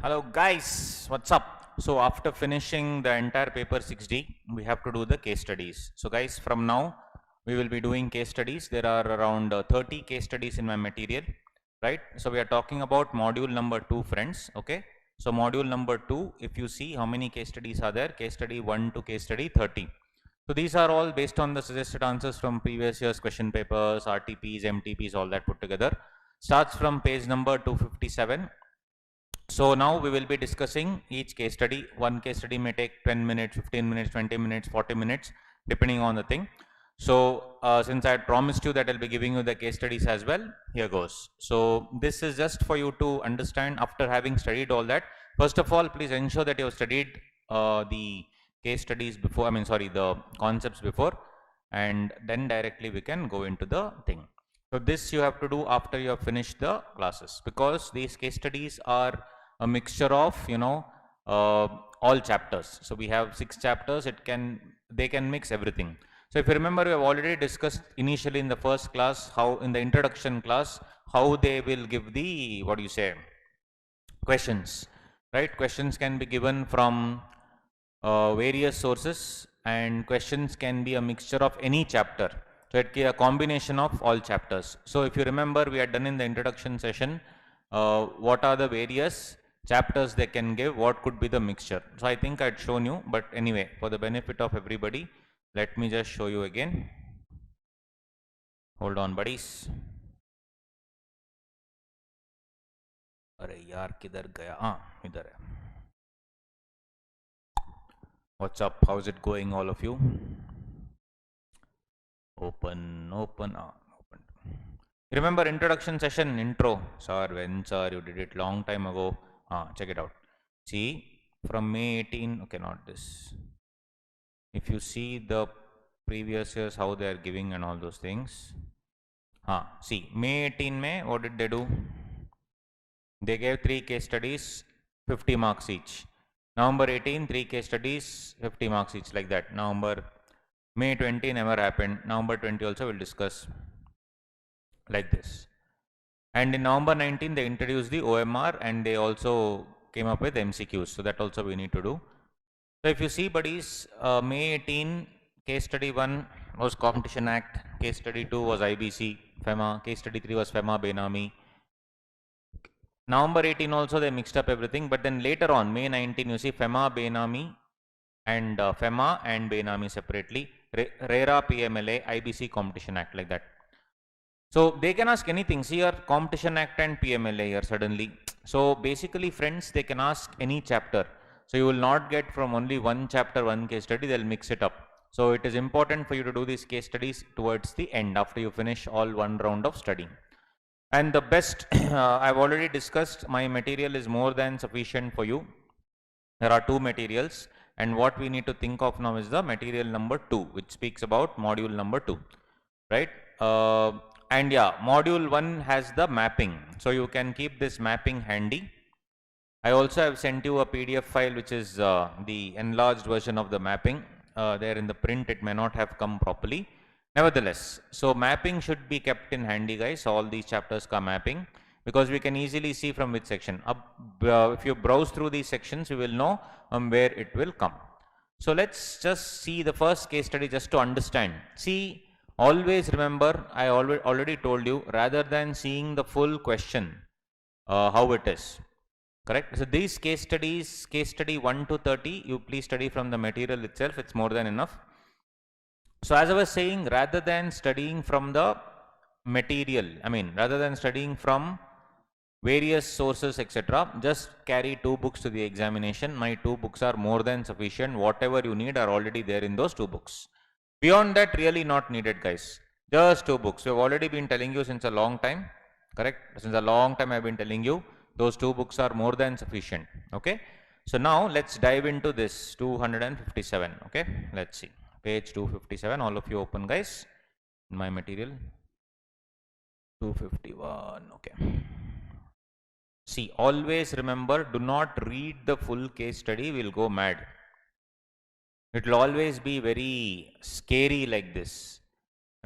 Hello guys, what's up? So after finishing the entire paper 6D, we have to do the case studies. So guys, from now we will be doing case studies. There are around 30 case studies in my material, right? So we are talking about module number 2, friends, okay? So module number 2, if you see how many case studies are there, case study 1 to case study 30. So these are all based on the suggested answers from previous year's question papers, RTPs, MTPs, all that put together. Starts from page number 257. So now we will be discussing each case study. One case study may take 10 minutes, 15 minutes, 20 minutes, 40 minutes, depending on the thing. So since I had promised you that I'll be giving you the case studies as well, here goes. So this is just for you to understand after having studied all that. First of all, please ensure that you have studied the case studies before, the concepts before, and then directly we can go into the thing. So this you have to do after you have finished the classes, because these case studies are a mixture of all chapters. So we have 6 chapters. They can mix everything. So if you remember, we have already discussed initially in the first class, how in the introduction class, how they will give the questions, right? Questions can be given from various sources, and questions can be a mixture of any chapter. So it can be a combination of all chapters. So if you remember, we had done in the introduction session what are the various chapters they can give, what could be the mixture. So I think I'd shown you, but anyway, for the benefit of everybody, let me just show you again. Hold on, buddies. अरे यार किधर गया? हाँ, इधर है. What's up? How's it going, all of you? Open. Remember introduction session, intro. Sir, when sir, you did it long time ago. Check it out. See, from May 18, okay, not this. If you see the previous years, how they are giving and all those things. See, May 18 May, what did they do? They gave 3 case studies, 50 marks each. November 18, 3 case studies, 50 marks each, like that. May 20 never happened. November 20 also we'll discuss like this. And in November 19, they introduced the OMR, and they also came up with MCQs. So that also we need to do. So if you see, buddies, May 18, case study 1 was Competition Act, case study 2 was IBC, FEMA, case study 3 was FEMA, Benami. November 18 also they mixed up everything, but then later on, May 19, you see FEMA, Benami, and FEMA and Benami separately, RERA, PMLA, IBC, Competition Act, like that. So they can ask anything. See here, Competition Act and PMLA here suddenly. So basically, friends, they can ask any chapter. So you will not get from only one chapter, one case study, they'll mix it up. So it is important for you to do these case studies towards the end, after you finish all one round of studying. And the best, I've already discussed, my material is more than sufficient for you. There are 2 materials, and what we need to think of now is the material number 2, which speaks about module number 2, right? And yeah, module 1 has the mapping. So you can keep this mapping handy. I also have sent you a PDF file, which is the enlarged version of the mapping. There in the print, it may not have come properly. Nevertheless, so mapping should be kept in handy, guys. All these chapters come mapping, because we can easily see from which section. If you browse through these sections, you will know where it will come. So let's just see the first case study just to understand. See, always remember, I already told you, rather than seeing the full question, how it is. Correct? So these case studies, case study 1 to 30, you please study from the material itself. It's more than enough. So as I was saying, rather than studying from the material, rather than studying from various sources, etc., just carry 2 books to the examination. My 2 books are more than sufficient. Whatever you need are already there in those 2 books. Beyond that, really not needed, guys. Just 2 books. We have already been telling you since a long time. Correct? Since a long time I've been telling you, those 2 books are more than sufficient. Okay? So now let's dive into this 257. Okay? Let's see. Page 257. All of you open, guys, in my material. 251. Okay. See, always remember, do not read the full case study. We'll go mad. It will always be very scary like this.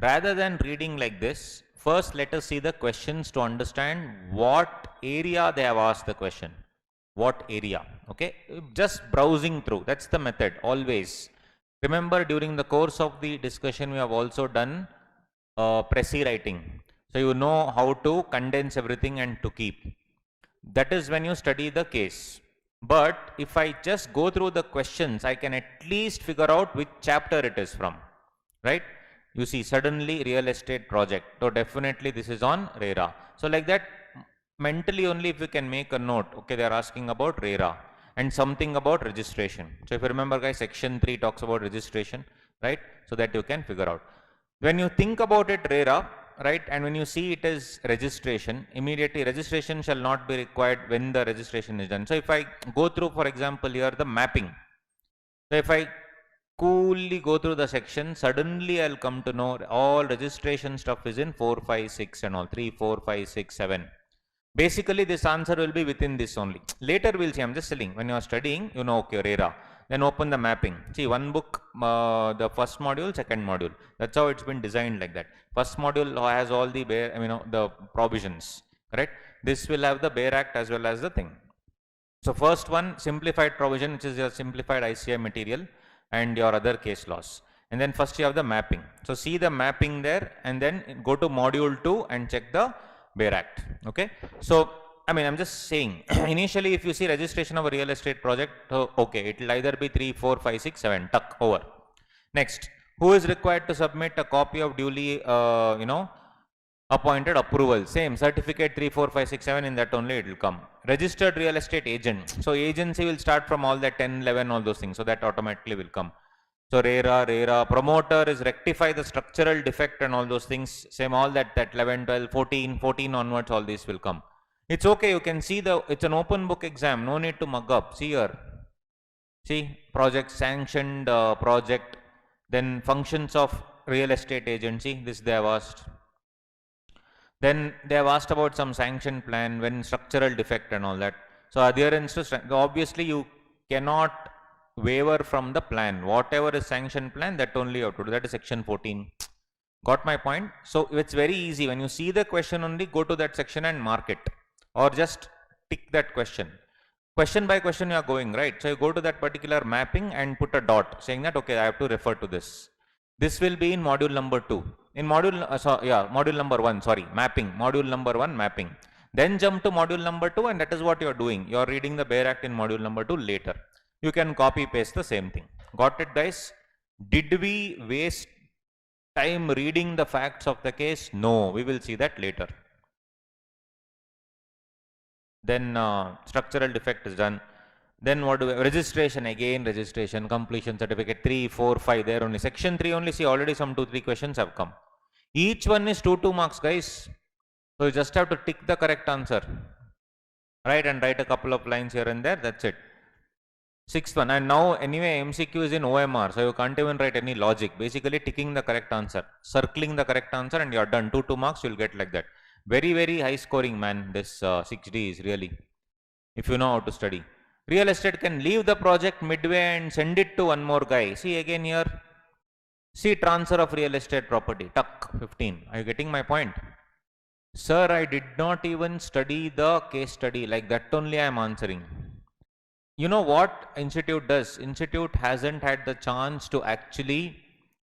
Rather than reading like this, first let us see the questions to understand what area they have asked the question. what area. Okay, just browsing through, that's the method always. Remember, during the course of the discussion, we have also done Prezi writing. So you know how to condense everything and to keep. That is when you study the case. But if I just go through the questions, I can at least figure out which chapter it is from, right? You see, suddenly real estate project. So definitely this is on RERA. So like that, mentally only if you can make a note, okay, they are asking about RERA and something about registration. So if you remember guys, section 3 talks about registration, right? So that you can figure out. When you think about it, RERA, right, and when you see it as registration, immediately registration shall not be required when the registration is done. So if I go through, for example, here the mapping. So if I coolly go through the section, suddenly I'll come to know all registration stuff is in 4, 5, 6 and all, 3, 4, 5, 6, 7. Basically, this answer will be within this only. Later we'll see, I'm just telling, when you are studying, you know, okay, RERA. Then open the mapping. See, one book, the first module, second module. That's how it's been designed like that. First module has all the the provisions, correct? This will have the Bail Act as well as the thing. So first one, simplified provision, which is your simplified ICI material and your other case laws. And then first you have the mapping. So see the mapping there and then go to module 2 and check the Bail Act. Okay. So, I mean, I'm just saying, initially if you see registration of a real estate project, so, okay, it will either be 3, 4, 5, 6, 7, tuck over. Next, who is required to submit a copy of duly, appointed approval? Same, certificate 3, 4, 5, 6, 7, in that only it will come. Registered real estate agent. So agency will start from all that 10, 11, all those things. So that automatically will come. So RERA, promoter is rectify the structural defect and all those things. Same, all that 11, 12, 14 onwards, all these will come. It's okay, you can see it's an open book exam, no need to mug up. See here. See, project sanctioned project, then functions of real estate agency, this they have asked. Then they have asked about some sanction plan, when structural defect and all that. So adherence to, obviously you cannot waiver from the plan. Whatever is sanction plan, that only you have to do. That is section 14. Got my point? So it's very easy. When you see the question only, go to that section and mark it. Or just tick that question. Question by question you are going, right? So you go to that particular mapping and put a dot saying that, okay, I have to refer to this. This will be in module number 2. In module, module number 1, sorry, mapping, module number 1, mapping. Then jump to module number 2 and that is what you are doing. You are reading the Bail Act in module number 2 later. You can copy paste the same thing. Got it guys? Did we waste time reading the facts of the case? No, we will see that later. Then structural defect is done. Then what do we, registration, again registration, completion certificate 3, 4, 5, there only. Section 3 only, see already some 2, 3 questions have come. Each one is 2 marks guys. So you just have to tick the correct answer, right, and write a couple of lines here and there, that's it. Sixth one, and now anyway MCQ is in OMR, so you can't even write any logic. Basically ticking the correct answer, circling the correct answer and you're done. 2 marks you'll get like that. Very, very high scoring, man, this 6D is really, if you know how to study. Real estate can leave the project midway and send it to one more guy. See again here, see transfer of real estate property, tuck, 15. Are you getting my point? Sir, I did not even study the case study, like that only I am answering. You know what institute does? Institute hasn't had the chance to actually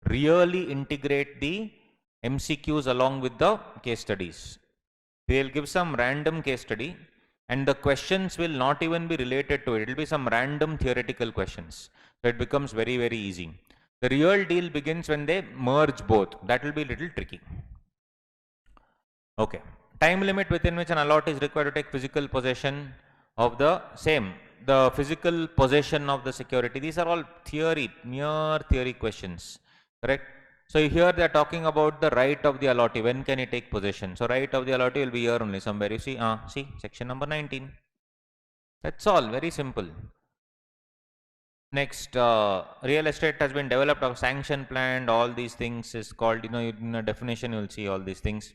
really integrate the MCQs along with the case studies. They'll give some random case study and the questions will not even be related to it. It will be some random theoretical questions. So it becomes very, very easy. The real deal begins when they merge both. That will be a little tricky. Okay. Time limit within which an allot is required to take physical possession of the same. The physical possession of the security. These are all theory, mere theory questions. Correct? So here they are talking about the right of the allottee. When can he take possession? So right of the allottee will be here only somewhere. You see, see section number 19. That's all. Very simple. Next, real estate has been developed of sanction plan. All these things is called, in a definition you will see all these things.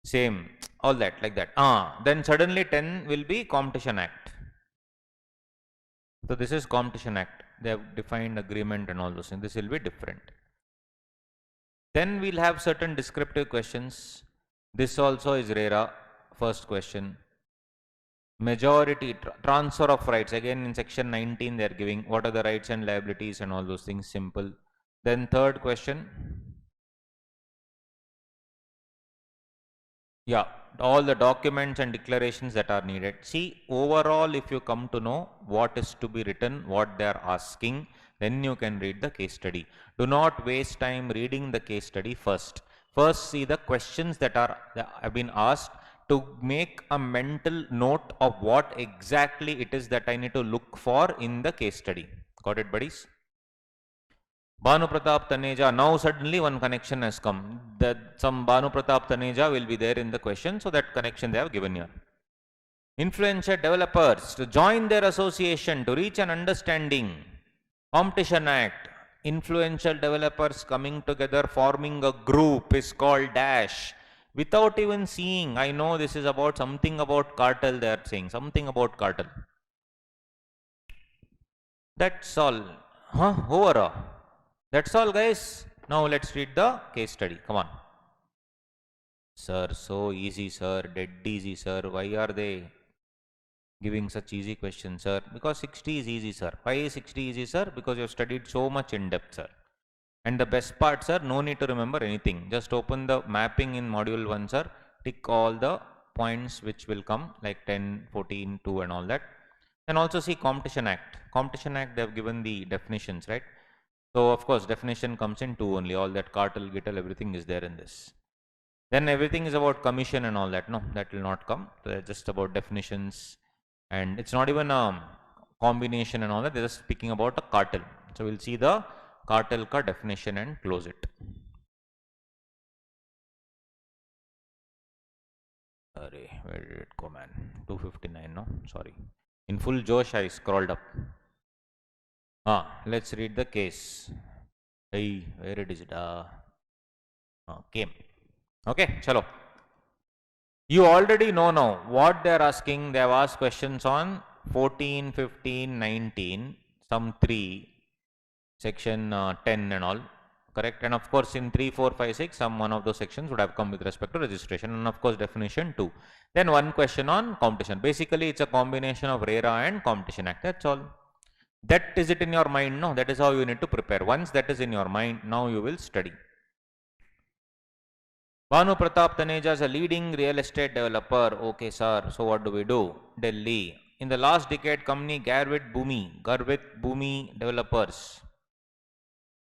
Same, all that, like that. Then suddenly 10 will be Competition Act. So this is Competition Act. They have defined agreement and all those things. This will be different. Then we'll have certain descriptive questions. This also is RERA, first question. Majority transfer of rights. Again, in section 19, they are giving what are the rights and liabilities and all those things. Simple. Then third question. Yeah, all the documents and declarations that are needed. See, overall, if you come to know what is to be written, what they are asking, then you can read the case study. Do not waste time reading the case study first. First, see the questions that have been asked to make a mental note of what exactly it is that I need to look for in the case study. Got it, buddies? Bhanu Pratap Taneja, now suddenly one connection has come. That some Bhanu Pratap Taneja will be there in the question, so that connection they have given here. Influencer developers to join their association to reach an understanding. Competition Act. Influential developers coming together forming a group is called dash. Without even seeing, I know this is about something about cartel, they are saying something about cartel. That's all. Over. That's all, guys. Now let's read the case study. Come on. Sir, so easy, sir. Dead easy, sir. Why are they giving such easy questions, sir? Because 60 is easy, sir. Why is 60 easy, sir? Because you have studied so much in depth, sir. And the best part, sir, no need to remember anything. Just open the mapping in module 1, sir. Tick all the points which will come, like 10, 14, 2 and all that. And also see Competition Act. Competition Act, they have given the definitions, right? So, of course, definition comes in 2 only. All that cartel, gittel, everything is there in this. Then everything is about commission and all that. No, that will not come. So, they're just about definitions. And it's not even a combination and all that. They're just speaking about a cartel. So, we'll see the cartel ka definition and close it. Sorry, where did it go, man? 259, no? Sorry. In full Josh, I scrolled up. Let's read the case. Hey, where it is it? Came. Okay, chalo. You already know now what they are asking. They have asked questions on 14, 15, 19, some 3, section 10 and all. Correct? And of course, in 3, 4, 5, 6, some one of those sections would have come with respect to registration. And of course, definition 2. Then one question on competition. Basically, it's a combination of RERA and Competition Act. That's all. That is it in your mind, no? That is how you need to prepare. Once that is in your mind, now you will study. Bhanu Pratap Taneja is a leading real estate developer. Okay, sir. So what do we do? Delhi. In the last decade, company Garvit Bhumi Developers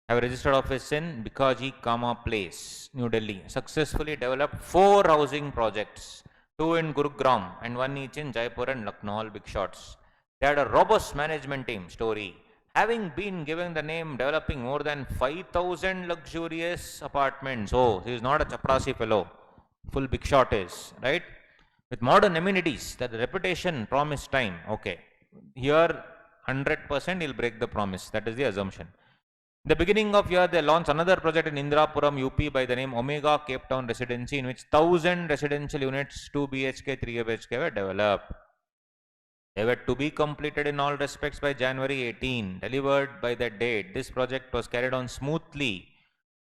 have registered office in Bikaji Kama Place, New Delhi. Successfully developed 4 housing projects, 2 in Gurugram and 1 each in Jaipur and Lucknow, all big shots. They had a robust management team. Story. Having been given the name developing more than 5,000 luxurious apartments. Oh, he is not a chaprasi fellow. Full big shot is, right? With modern amenities, that the reputation promised time. Okay. Here, 100% he'll break the promise. That is the assumption. In the beginning of year, they launched another project in Indrapuram, UP by the name Omega Cape Town Residency, in which 1,000 residential units, 2 BHK, 3 BHK were developed. They were to be completed in all respects by January 18, delivered by that date. This project was carried on smoothly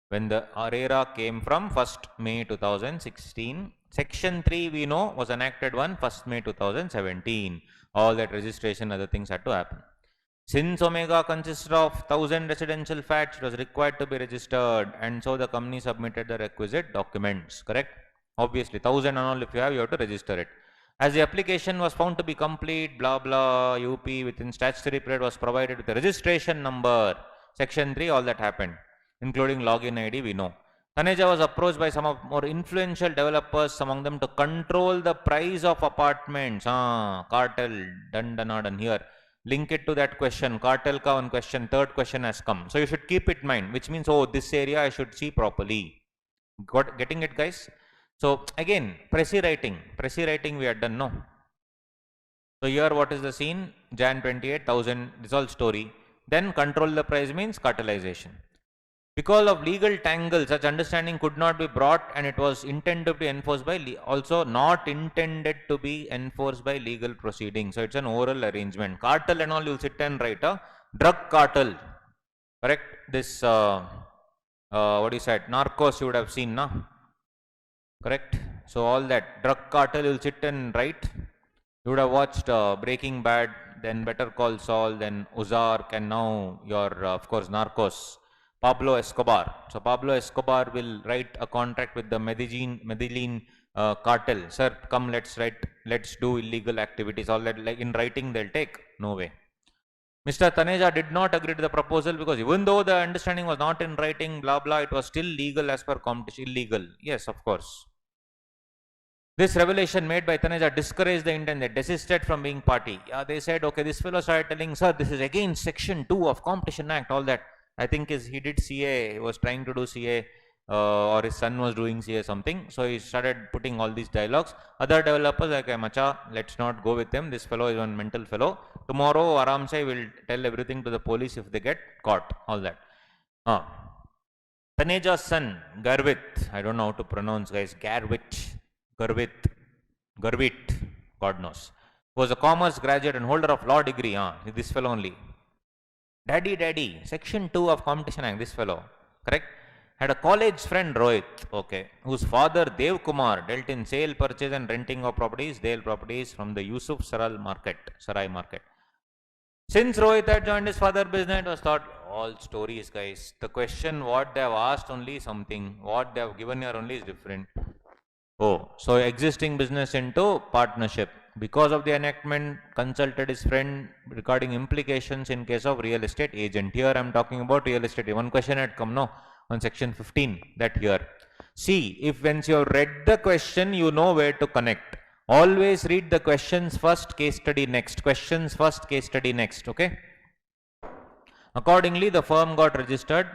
when the RERA came from 1st May 2016. Section 3 we know was enacted on 1st May 2017. All that registration, other things had to happen. Since Omega consisted of 1,000 residential flats, it was required to be registered, and so the company submitted the requisite documents. Correct? Obviously, 1,000 and all if you have to register it. As the application was found to be complete, blah blah, UP within statutory period was provided with a registration number. Section 3, all that happened, including login ID, we know. Taneja was approached by some of more influential developers, among them to control the price of apartments. Cartel, done here. Link it to that question, cartel ka one question, third question has come. So you should keep it in mind, which means, oh, this area I should see properly. Getting it, guys? So again, Prezi writing we had done, no? So here what is the scene? Jan 28, 1,000, this all story. Then control the price means cartelization. Because of legal tangle, such understanding could not be brought, and it was intended to be enforced by, also not intended to be enforced by legal proceedings. So it's an oral arrangement. Cartel and all, you'll sit and write a drug cartel. Correct? This, what you said, narcos you would have seen, na? Correct? So all that drug cartel you'll sit and write. You would have watched Breaking Bad, then Better Call Saul, then Ozark, and now your, of course, Narcos. Pablo Escobar. So Pablo Escobar will write a contract with the Medellin cartel. Sir, come, let's do illegal activities. All that, like in writing, they'll take. No way. Mr. Taneja did not agree to the proposal because even though the understanding was not in writing, blah blah, it was still legal as per competition. Illegal. Yes, of course. This revelation made by Taneja discouraged the Indian. They desisted from being party. Yeah, they said, okay, this fellow started telling, sir, this is against Section 2 of Competition Act, all that. I think he did CA, he was trying to do CA, or his son was doing CA something. So he started putting all these dialogues. Other developers like, hey, Macha, let's not go with him. This fellow is one mental fellow. Tomorrow, Aramse will tell everything to the police if they get caught, all that. Taneja's son, Garvit, I don't know how to pronounce, guys, Garvit, God knows, was a commerce graduate and holder of law degree. This fellow only. Daddy, Section 2 of Competition Act, this fellow, correct? Had a college friend, Rohit, okay, whose father, Dev Kumar, dealt in sale, purchase and renting of properties, from the Yusuf Sarai market. Since Rohit had joined his father's business, it was thought, all stories, guys. The question, what they have asked only something, what they have given here only is different. Oh, so existing business into partnership. Because of the enactment, consulted his friend regarding implications in case of real estate agent. Here I am talking about real estate. One question had come now on section 15, that here. See, if once you have read the question, you know where to connect. Always read the questions first, case study next. Questions first, case study next. Okay. Accordingly, the firm got registered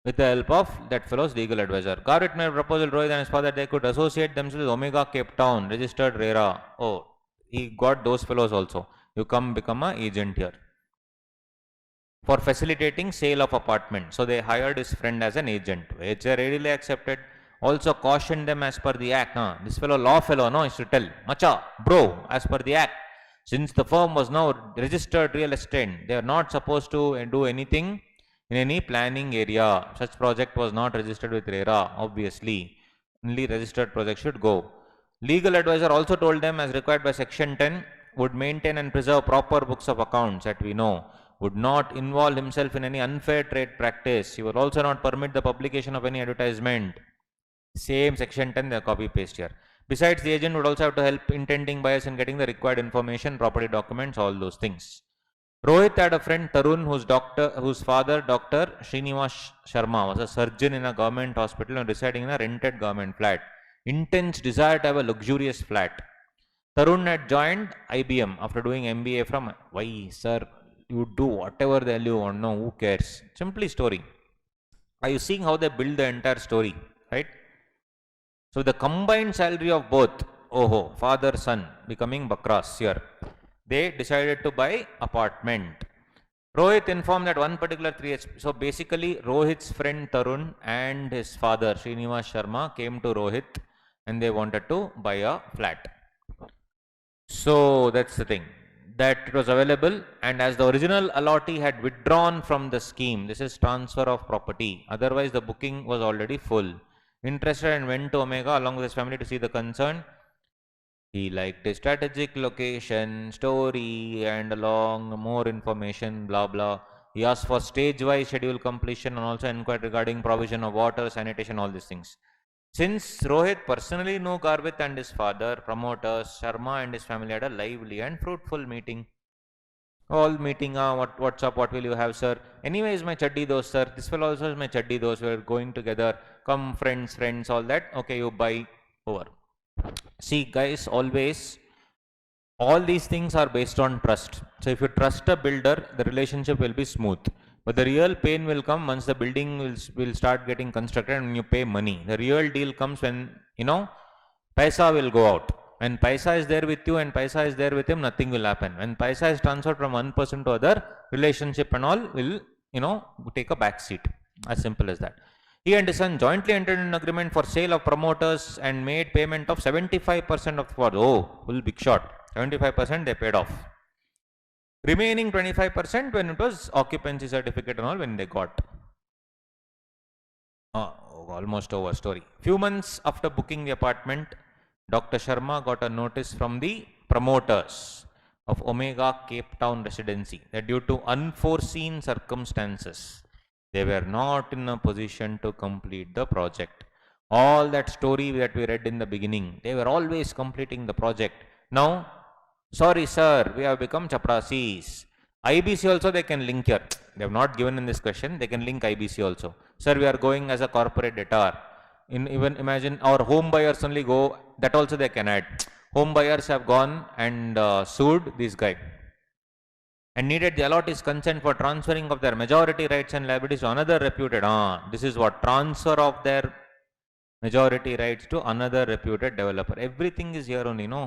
with the help of that fellow's legal advisor. Garvit made a proposal to Rohit and his father they could associate themselves with Omega Cape Town, registered RERA. Oh, he got those fellows also. You become an agent here for facilitating sale of apartment. So they hired his friend as an agent, which they readily accepted. Also cautioned them as per the act. This fellow, law fellow, no, is to tell, Macha, bro, as per the act, since the firm was now registered real estate, they are not supposed to do anything in any planning area. Such project was not registered with RERA, obviously. Only registered project should go. Legal advisor also told them, as required by section 10, would maintain and preserve proper books of accounts that we know, would not involve himself in any unfair trade practice. He will also not permit the publication of any advertisement. Same section 10, they copy paste here. Besides, the agent would also have to help intending buyers in getting the required information, property documents, all those things. Rohit had a friend Tarun whose father, Dr. Srinivas Sharma, was a surgeon in a government hospital and residing in a rented government flat. Intense desire to have a luxurious flat. Tarun had joined IBM after doing MBA from, why sir, you do whatever the hell you want, no, who cares? Simply story. Are you seeing how they build the entire story, right? So the combined salary of both, father, son, becoming Bakras here. They decided to buy apartment. Rohit informed that one particular 3HP. So basically, Rohit's friend Tarun and his father Srinivas Sharma came to Rohit and they wanted to buy a flat. So that's the thing, that it was available, and as the original allottee had withdrawn from the scheme, this is transfer of property. Otherwise, the booking was already full. Interested and went to Omega along with his family to see the concern. He liked the strategic location, story, and along more information, blah blah. He asked for stage-wise schedule completion and also inquired regarding provision of water, sanitation, all these things. Since Rohit personally knew Garvit and his father, promoters, Sharma and his family had a lively and fruitful meeting. All meeting, what's up, what will you have, sir? Anyway, is my chaddi dost, sir. This fellow also is my chaddi dost. We're going together. Come, friends, all that. Okay, you buy, over. See, guys, always, all these things are based on trust. So if you trust a builder, the relationship will be smooth. But the real pain will come once the building will start getting constructed and you pay money. The real deal comes when, paisa will go out. When paisa is there with you and paisa is there with him, nothing will happen. When paisa is transferred from one person to other, relationship and all will, take a back seat. As simple as that. He and his son jointly entered an agreement for sale of promoters and made payment of 75% of the full big shot. 75% they paid off. Remaining 25% when it was occupancy certificate and all when they got. Almost over story. Few months after booking the apartment, Dr. Sharma got a notice from the promoters of Omega Cape Town residency that due to unforeseen circumstances, they were not in a position to complete the project. All that story that we read in the beginning, they were always completing the project. Now, sorry sir, we have become chaprasis. IBC also they can link here. They have not given in this question, they can link IBC also. Sir, we are going as a corporate debtor. Even imagine our home buyers only go, that also they can add. Home buyers have gone and sued this guy and needed the allottee's consent for transferring of their majority rights and liabilities to another reputed. This is what transfer of their majority rights to another reputed developer. Everything is here only, no?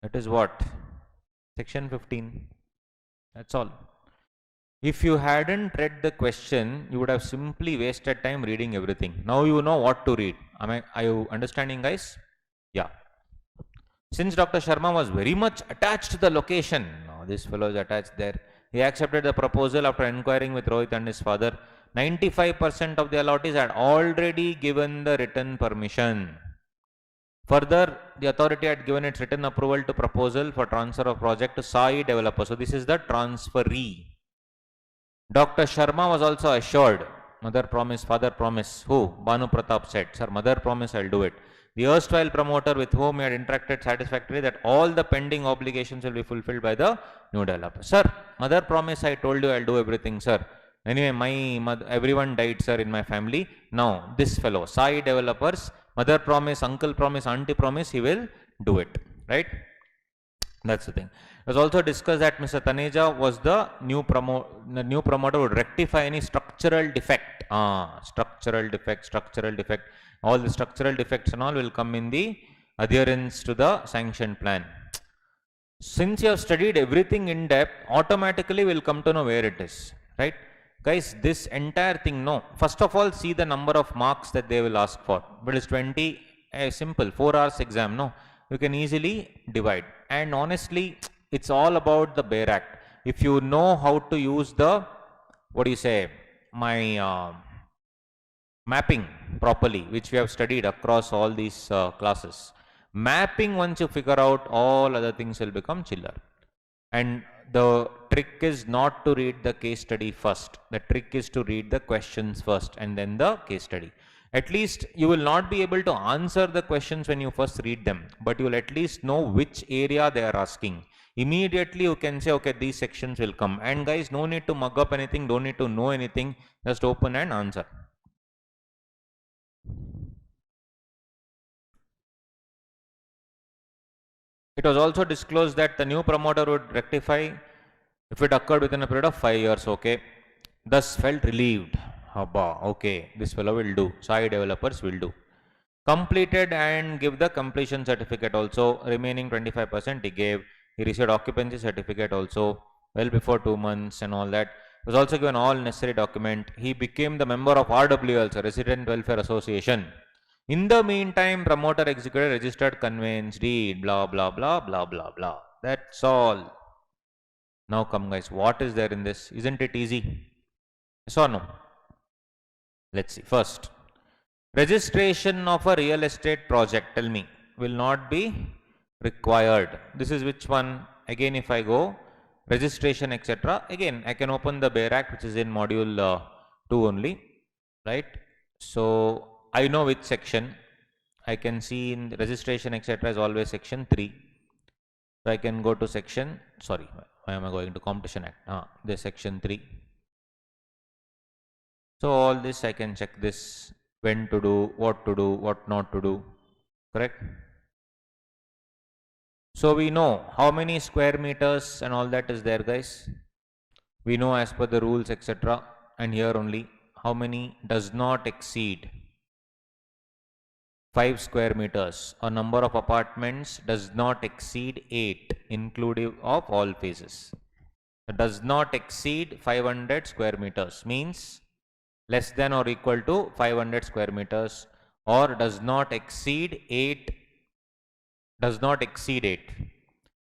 That is what? Section 15. That's all. If you hadn't read the question, you would have simply wasted time reading everything. Now you know what to read. Are you understanding, guys? Yeah. Since Dr. Sharma was very much attached to the location, now this fellow is attached there. He accepted the proposal after inquiring with Rohit and his father. 95% of the allottees had already given the written permission. Further, the authority had given its written approval to proposal for transfer of project to Sai developer. So this is the transferee. Dr. Sharma was also assured, mother promise, father promise. Who? Banu Pratap said, sir, mother promise, I'll do it. The erstwhile promoter with whom he had interacted satisfactorily that all the pending obligations will be fulfilled by the new developer. Sir, mother promise, I told you I'll do everything, sir. Anyway, my mother, everyone died, sir, in my family. Now, this fellow, Sai developers, mother promise, uncle promise, auntie promise, he will do it, right? That's the thing. It was also discussed that Mr. Taneja was the new promoter would rectify any structural defect. Structural defect. All the structural defects and all will come in the adherence to the sanction plan. Since you have studied everything in depth, automatically we'll come to know where it is, right? Guys, this entire thing, no. First of all, see the number of marks that they will ask for. But it's 20, simple, 4 hours exam, no. You can easily divide. And honestly, it's all about the Bayer Act. If you know how to use the, what do you say, mapping properly, which we have studied across all these classes. Mapping, once you figure out, all other things will become chiller. And the trick is not to read the case study first. The trick is to read the questions first and then the case study. At least you will not be able to answer the questions when you first read them, but you will at least know which area they are asking. Immediately you can say, okay, these sections will come. And guys, no need to mug up anything, don't need to know anything, just open and answer. It was also disclosed that the new promoter would rectify if it occurred within a period of 5 years, okay. Thus felt relieved. Okay, this fellow will do. Sai developers will do. Completed and give the completion certificate also. Remaining 25% he gave. He received occupancy certificate also well before 2 months and all that. He was also given all necessary document. He became the member of RWL, so Resident Welfare Association. In the meantime, promoter executed registered conveyance deed, blah, blah, blah, blah, blah, blah. That's all. Now come guys, what is there in this? Isn't it easy? Yes or no? Let's see. First, registration of a real estate project, tell me, will not be required. This is which one? Again, if I go, registration, etc. Again, I can open the Bayer Act, which is in module 2 only, right? So, I know which section. I can see in registration, etc. is always section 3. So, I can go to section, sorry, why am I going to Competition Act? This section 3. So, all this I can check this, when to do, what not to do, correct? So, we know how many square meters and all that is there, guys. We know as per the rules, etc. And here only, how many does not exceed 5 square meters. A number of apartments does not exceed 8, inclusive of all phases. It does not exceed 500 square meters, means less than or equal to 500 square meters, or does not exceed 8,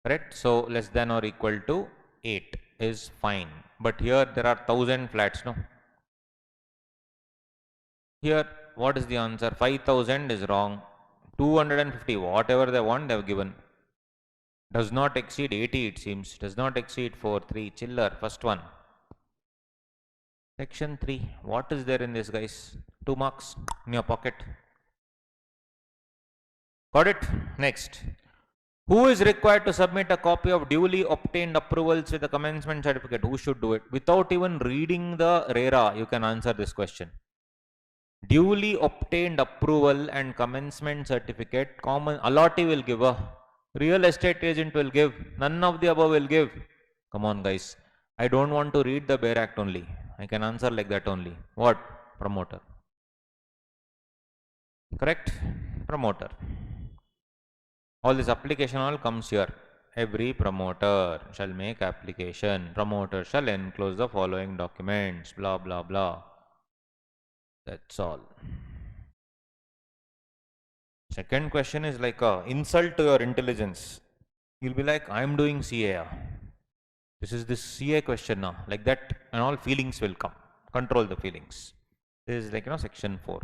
correct? So, less than or equal to 8 is fine. But here there are 1000 flats, no? Here, what is the answer? 5000 is wrong. 250, whatever they want, they have given. Does not exceed 80, it seems. Does not exceed 4, 3. Chiller, first one. Section 3. What is there in this, guys? 2 marks in your pocket. Got it? Next. Who is required to submit a copy of duly obtained approvals with a commencement certificate? Who should do it? Without even reading the RERA, you can answer this question. Duly obtained approval and commencement certificate, common allotee will give, a real estate agent will give, none of the above will give. Come on, guys. I don't want to read the Bare Act only. I can answer like that only. What? Promoter. Correct? Promoter. All this application all comes here. Every promoter shall make application. Promoter shall enclose the following documents. Blah, blah, blah. That's all. Second question is like a insult to your intelligence. You'll be like, I'm doing CA. This is this CA question now. Like that, and all feelings will come. Control the feelings. This is like, section 4.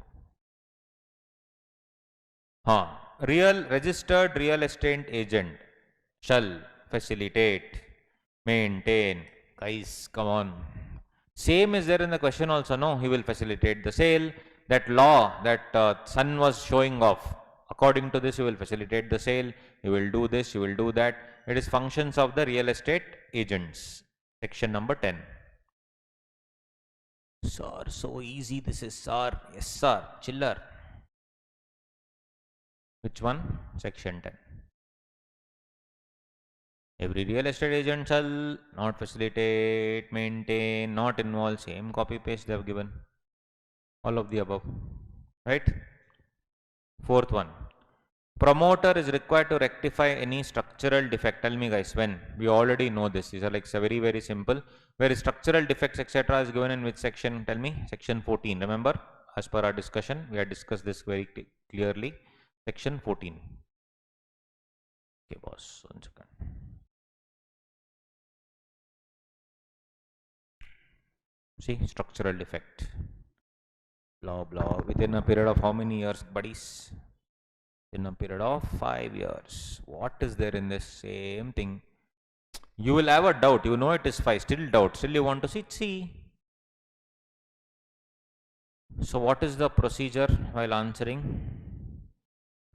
Registered real estate agent shall facilitate, maintain. Guys, come on. Same is there in the question also, no? He will facilitate the sale. That law that sun was showing off. According to this, you will facilitate the sale. You will do this, you will do that. It is functions of the real estate agents. Section number 10. Sir, so easy this is, sir. Yes, sir. Chiller. Which one? Section 10. Every real estate agent shall not facilitate, maintain, not involve. Same copy paste they have given. All of the above. Right? Fourth one. Promoter is required to rectify any structural defect. Tell me, guys, when? We already know this. These are like very, very simple. Where structural defects, etc. is given in which section? Tell me. Section 14. Remember, as per our discussion, we had discussed this very clearly. Section 14. Okay, boss. 1 second. See, structural defect. Blah, blah. Within a period of how many years, buddies? In a period of 5 years. What is there in this? Same thing. You will have a doubt. You know it is 5. Still doubt. Still you want to see. So what is the procedure while answering?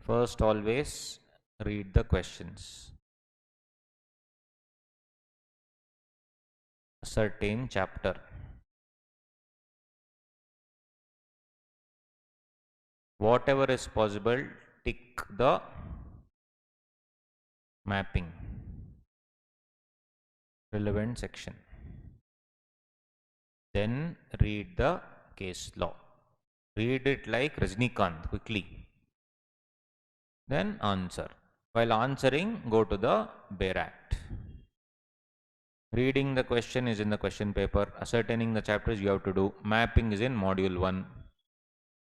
First, always read the questions. A certain chapter. Whatever is possible, tick the mapping. Relevant section. Then read the case law. Read it like Rajnikant quickly. Then answer. While answering, go to the Bare Act. Reading the question is in the question paper. Ascertaining the chapters you have to do. Mapping is in module 1.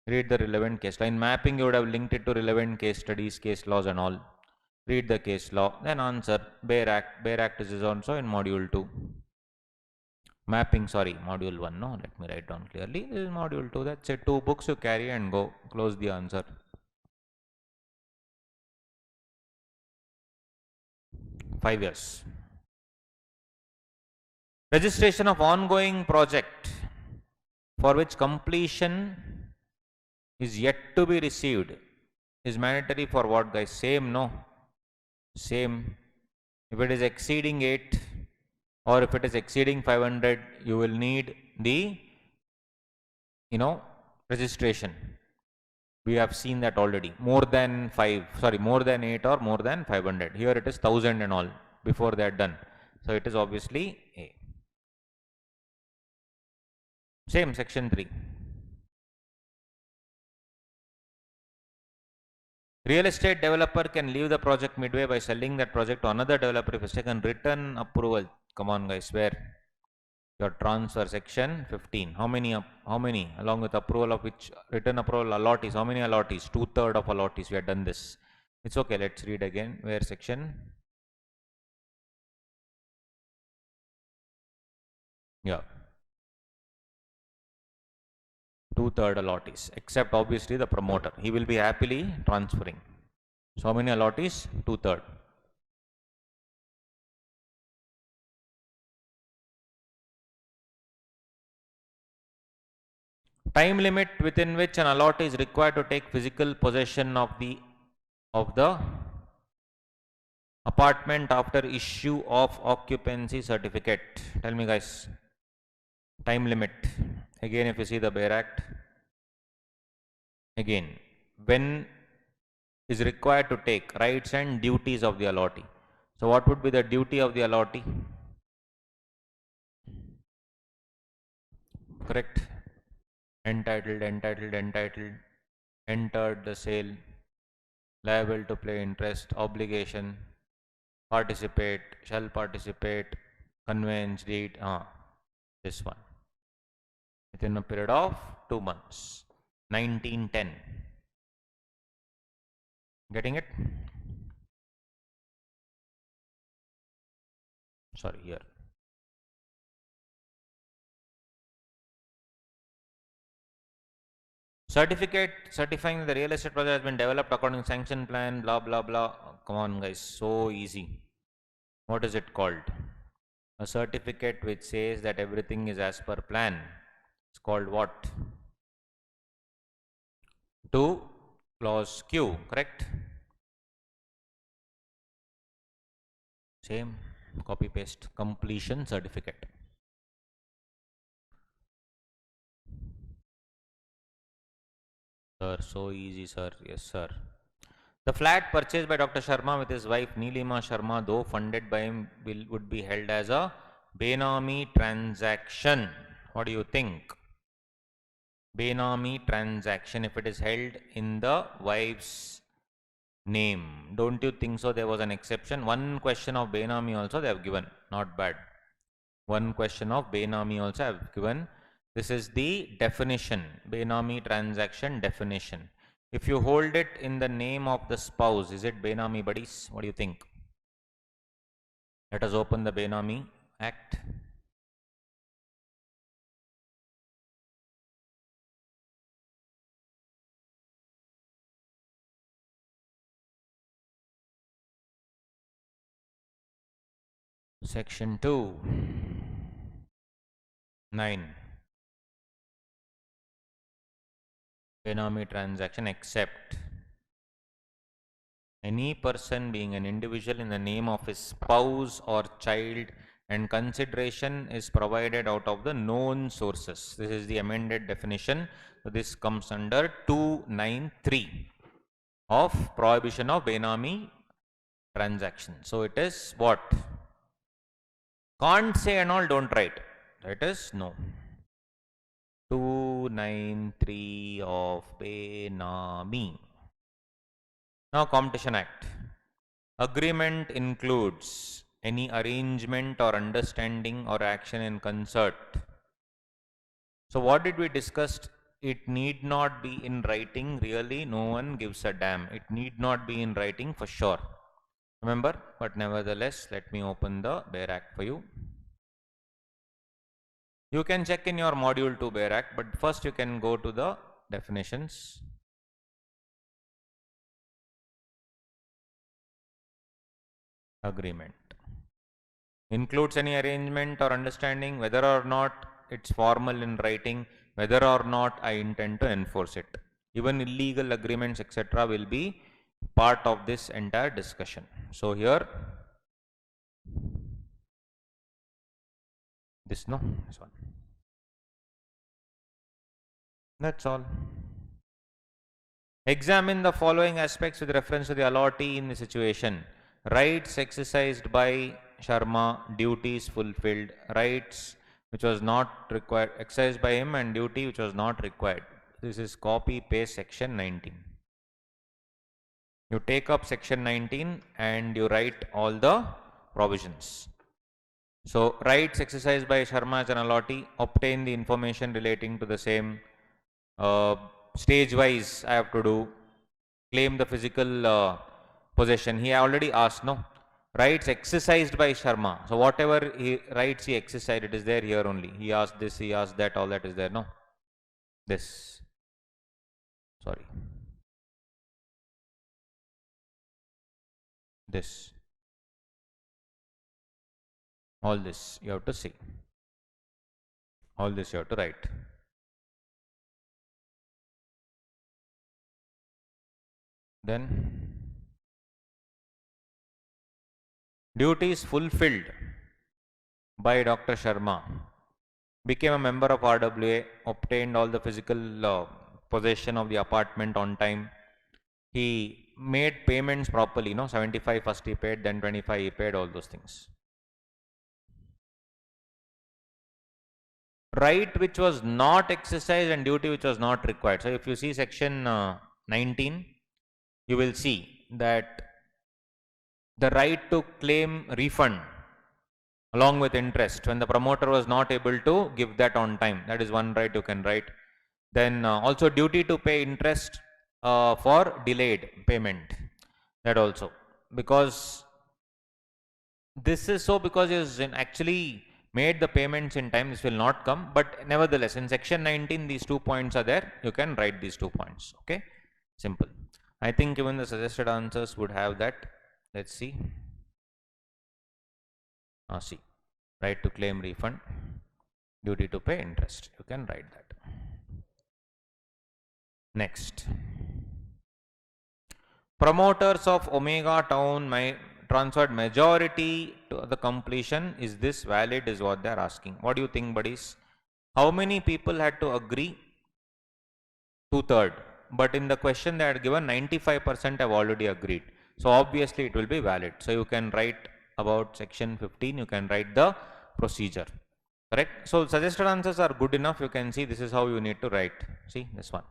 Read the relevant case law. In mapping, you would have linked it to relevant case studies, case laws and all. Read the case law. Then answer. Bare Act. Bare Act is also in module 2. Mapping, sorry, module 1. No, let me write down clearly. This is module 2. That's it. 2 books you carry and go. Close the answer. 5 years. Registration of ongoing project for which completion is yet to be received is mandatory for what, guys? Same, no? Same. If it is exceeding 8 or if it is exceeding 500, you will need the, registration. We have seen that already. More than 8 or more than 500. Here it is 1000 and all before they are done. So it is obviously A. Same, section 3. Real estate developer can leave the project midway by selling that project to another developer if it's taken written approval. Come on, guys, where? Your transfer, section 15. How many? Along with approval of which written approval allottees. How many allottees? 2/3 of allottees. We have done this. It's okay. Let's read again. Where section? Yeah. 2/3 allottees, except obviously the promoter. He will be happily transferring. So how many allottees? 2/3. Time limit within which an allotee is required to take physical possession of the apartment after issue of occupancy certificate. Tell me, guys. Time limit. Again, if you see the Bare Act, again, when is required to take rights and duties of the allotee. So, what would be the duty of the allotee? Correct. Entitled, entered the sale, liable to pay interest, obligation, participate, shall participate, conveyance deed, this one. Within a period of 2 months. 1910. Getting it? Sorry, here. Certificate certifying that the real estate project has been developed according to sanction plan, blah, blah, blah. Come on, guys. So easy. What is it called? A certificate which says that everything is as per plan. It's called what? 2 clause Q, correct? Same, copy paste, completion certificate. Sir, so easy, sir. Yes, sir. The flat purchased by Dr. Sharma with his wife Neelima Sharma, though funded by him, would be held as a Benami transaction. What do you think? Benami transaction if it is held in the wife's name. Don't you think so? There was an exception. One question of Benami also they have given. Not bad. One question of Benami also I have given. This is the definition. Benami transaction definition. If you hold it in the name of the spouse, is it Benami, buddies? What do you think? Let us open the Benami Act. Section 2, 9. Benami transaction except any person being an individual in the name of his spouse or child and consideration is provided out of the known sources. This is the amended definition. So this comes under 293 of prohibition of Benami transaction. So it is what? Can't say and all, don't write. It is no. 293 of Benami. Now Competition Act. Agreement includes any arrangement or understanding or action in concert. So what did we discuss? It need not be in writing. Really, no one gives a damn. It need not be in writing for sure. Remember, but nevertheless, let me open the Bare Act for you. You can check in your module 2 Bare Act, but first you can go to the definitions. Agreement includes any arrangement or understanding, whether or not it's formal in writing, whether or not I intend to enforce it. Even illegal agreements, etc., will be part of this entire discussion. So here, this one. That's all. Examine the following aspects with reference to the allotee in the situation. Rights exercised by Sharma, duties fulfilled. Rights which was not required, exercised by him, and duty which was not required. This is copy paste section 19. You take up section 19 and you write all the provisions. So, rights exercised by Sharma as an allotee, obtain the information relating to the same. Stage wise I have to do. Claim the physical possession. He already asked, no? Rights exercised by Sharma. So whatever rights he exercised, it is there here only. He asked this, he asked that, all that is there, no? This. Sorry. This. All this you have to see. All this you have to write. Then duties fulfilled by Dr. Sharma, became a member of RWA, obtained all the physical possession of the apartment on time. He made payments properly, 75 first he paid, then 25 he paid, all those things. Right which was not exercised and duty which was not required. So if you see section 19, you will see that the right to claim refund along with interest when the promoter was not able to give that on time, that is one right you can write. Then also duty to pay interest for delayed payment, that also, because this is so because is actually made the payments in time, this will not come, but nevertheless in section 19 these 2 points are there, you can write these 2 points. Okay, simple. I think even the suggested answers would have that. Let's see. See, right to claim refund, duty to pay interest, you can write that. Next, promoters of Omega Town transferred majority to the completion. Is this valid is what they are asking. What do you think, buddies? How many people had to agree? 2/3. But in the question they had given 95% have already agreed. So obviously it will be valid. So you can write about section 15, you can write the procedure. Correct? So suggested answers are good enough. You can see this is how you need to write. See this one.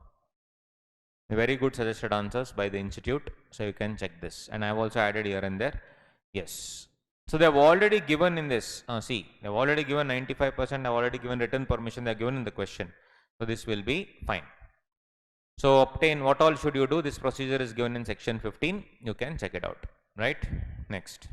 Very good suggested answers by the institute. So you can check this. And I have also added here and there. Yes. So they have already given in this. See, they have already given 95%. They have already given written permission. They are given in the question. So this will be fine. So obtain, what all should you do? This procedure is given in section 15. You can check it out. Right? Next.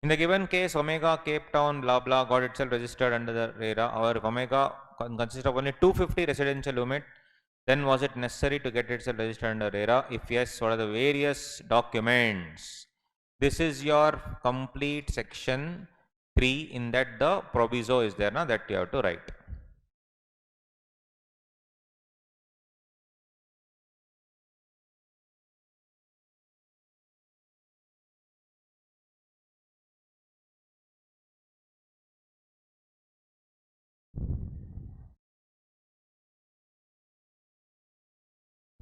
In the given case, Omega Cape Town blah blah got itself registered under the RERA, or if Omega consists of only 250 residential unit, then was it necessary to get itself registered under RERA? If yes, what are the various documents? This is your complete section 3, in that the proviso is there, that you have to write.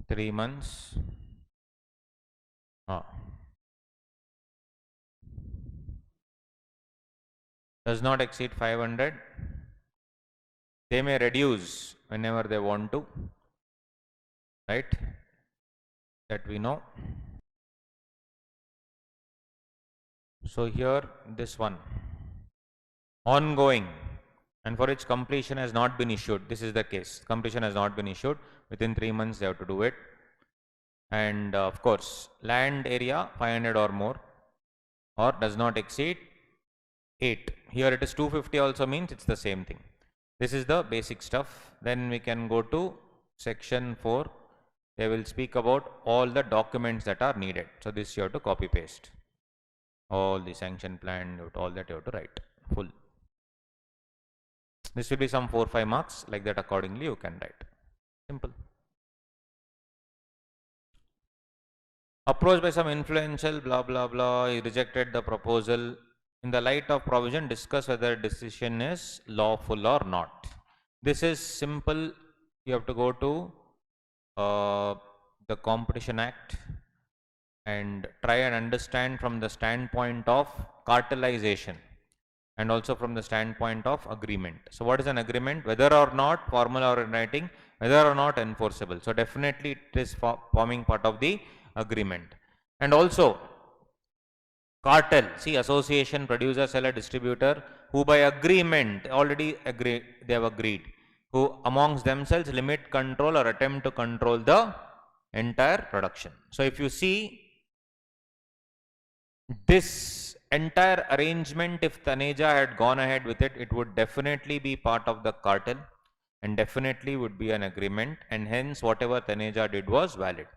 Three months. Does not exceed 500. They may reduce whenever they want to, right? That we know. So here this one, ongoing, and for which completion has not been issued. This is the case. Completion has not been issued. Within 3 months they have to do it. And of course, land area 500 or more, or does not exceed 8. Here it is 250 also, means it's the same thing. This is the basic stuff. Then we can go to section 4. They will speak about all the documents that are needed. So this you have to copy paste. All the sanction plan, all that you have to write full. This will be some 4-5 marks, like that accordingly you can write. Simple. Approached by some influential blah blah blah, he rejected the proposal. In the light of provision, discuss whether decision is lawful or not. This is simple. You have to go to the Competition Act and try and understand from the standpoint of cartelization and also from the standpoint of agreement. So what is an agreement? Whether or not formal or in writing, whether or not enforceable. So definitely it is forming part of the agreement. And also cartel, see, association, producer, seller, distributor, who by agreement already agree, they have agreed, who amongst themselves limit, control or attempt to control the entire production. So if you see this entire arrangement, if Taneja had gone ahead with it, it would definitely be part of the cartel and definitely would be an agreement, and hence whatever Taneja did was valid.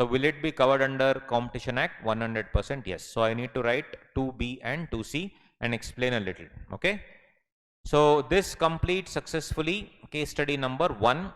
So will it be covered under Competition Act? 100% yes. So I need to write 2B and 2C and explain a little. Okay. So this completes successfully case study number 1.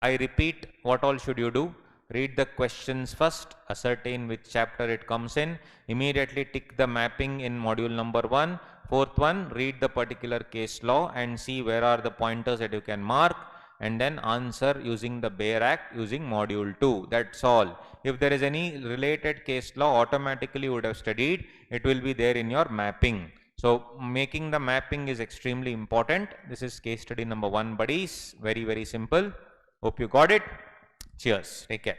I repeat, what all should you do? Read the questions first, ascertain which chapter it comes in, immediately tick the mapping in module number 1. Fourth one, read the particular case law and see where are the pointers that you can mark, and then answer using the Bayer Act using module 2. That's all. If there is any related case law, automatically you would have studied, it will be there in your mapping. So making the mapping is extremely important. This is case study number 1, buddies. Very, very simple. Hope you got it. Cheers. Take care.